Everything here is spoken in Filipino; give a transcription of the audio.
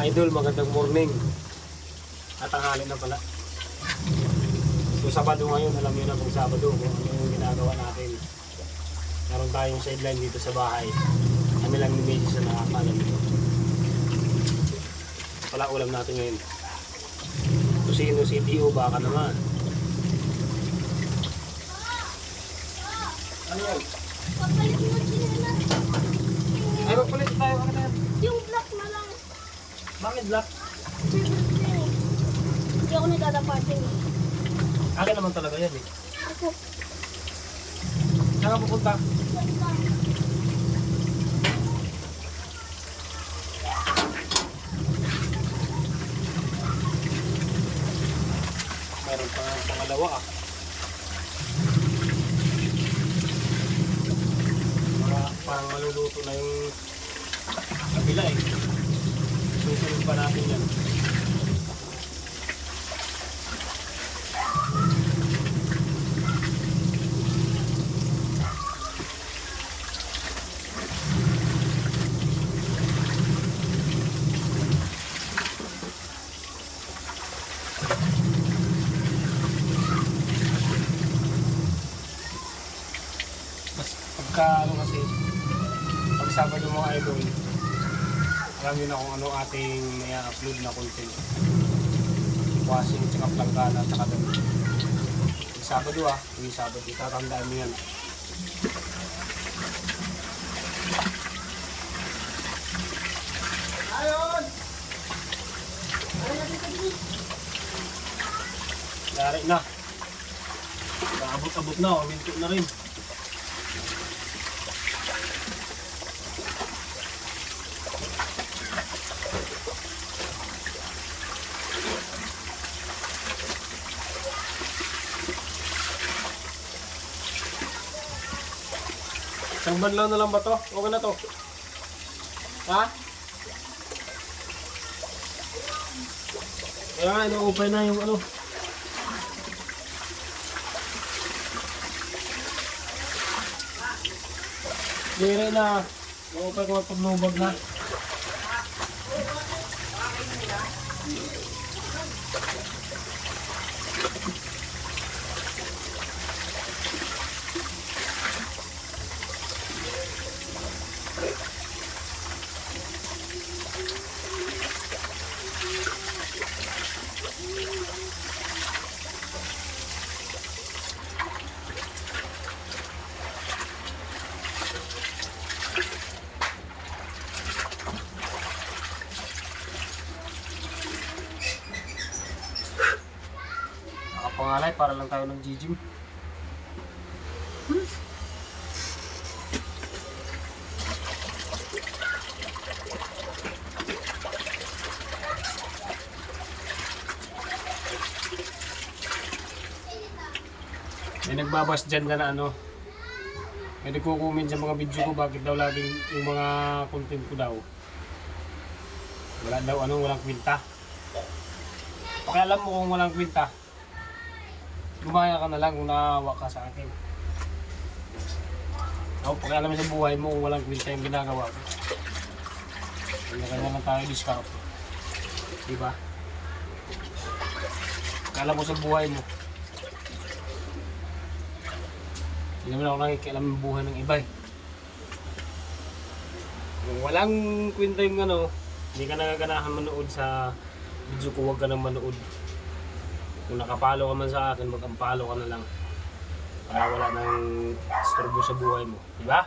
Mga idol, magandang morning. At tanghali na pala. So Sabado ngayon, alam niyo na kung Sabado kung ano yung ginagawa natin. Meron tayong sideline dito sa bahay. Kami lang ni Medyo sa nakakalam nito. Wala ulam natin ngayon. Tusino CTO, baka naman. Ano yan? Papalit mo sila. Ay, magpalit tayo. Ano yan? Yung black na lang. Bakit black? Hindi ako nagdadapatin. Akin naman talaga yan eh. Ako. Saan ka pupunta? Mayroon pa nga pangalawa ah. Parang maluluto na yung kabila eh. Susunod pa natin yan. Ano kasi pag Sabado mga idol, alam nyo na kung ano ating may upload na content, washing, tsaka planggana, tsaka dami. Yung Sabado yung Sabado, itatandaan nyo yan. Ayon! Dari na, abot-abot na, minto na rin. Isang banlaw na lang ba to? Okay na to? Ha? Kaya nga, ino-open na yung ano. Dire na. Ino-open ko magpagnubag na. Nakapangalay para lang tayo ng G-Gym. May nagbabas dyan na ano, may nagko-comment sa mga video ko bakit daw laging yung mga content ko daw wala daw walang kwenta. Pakialam mo kung walang kwenta, gumaya ka na lang kung naawa ka sa akin. Ako, pakialam sa buhay mo kung walang kwenta yung ginagawa ko. Kanya-kanya lang tayo discount, diba? Pakialam mo sa buhay mo. Hindi naman ako nakikialam ng buhay ng iba eh. Kung walang kwenta yung ano, hindi ka nagaganahan manood sa video ko, huwag ka nang manood. Kung nakapalo ka man sa akin, mag-ampalo ka na lang. Para wala nang istorbo sa buhay mo. Diba?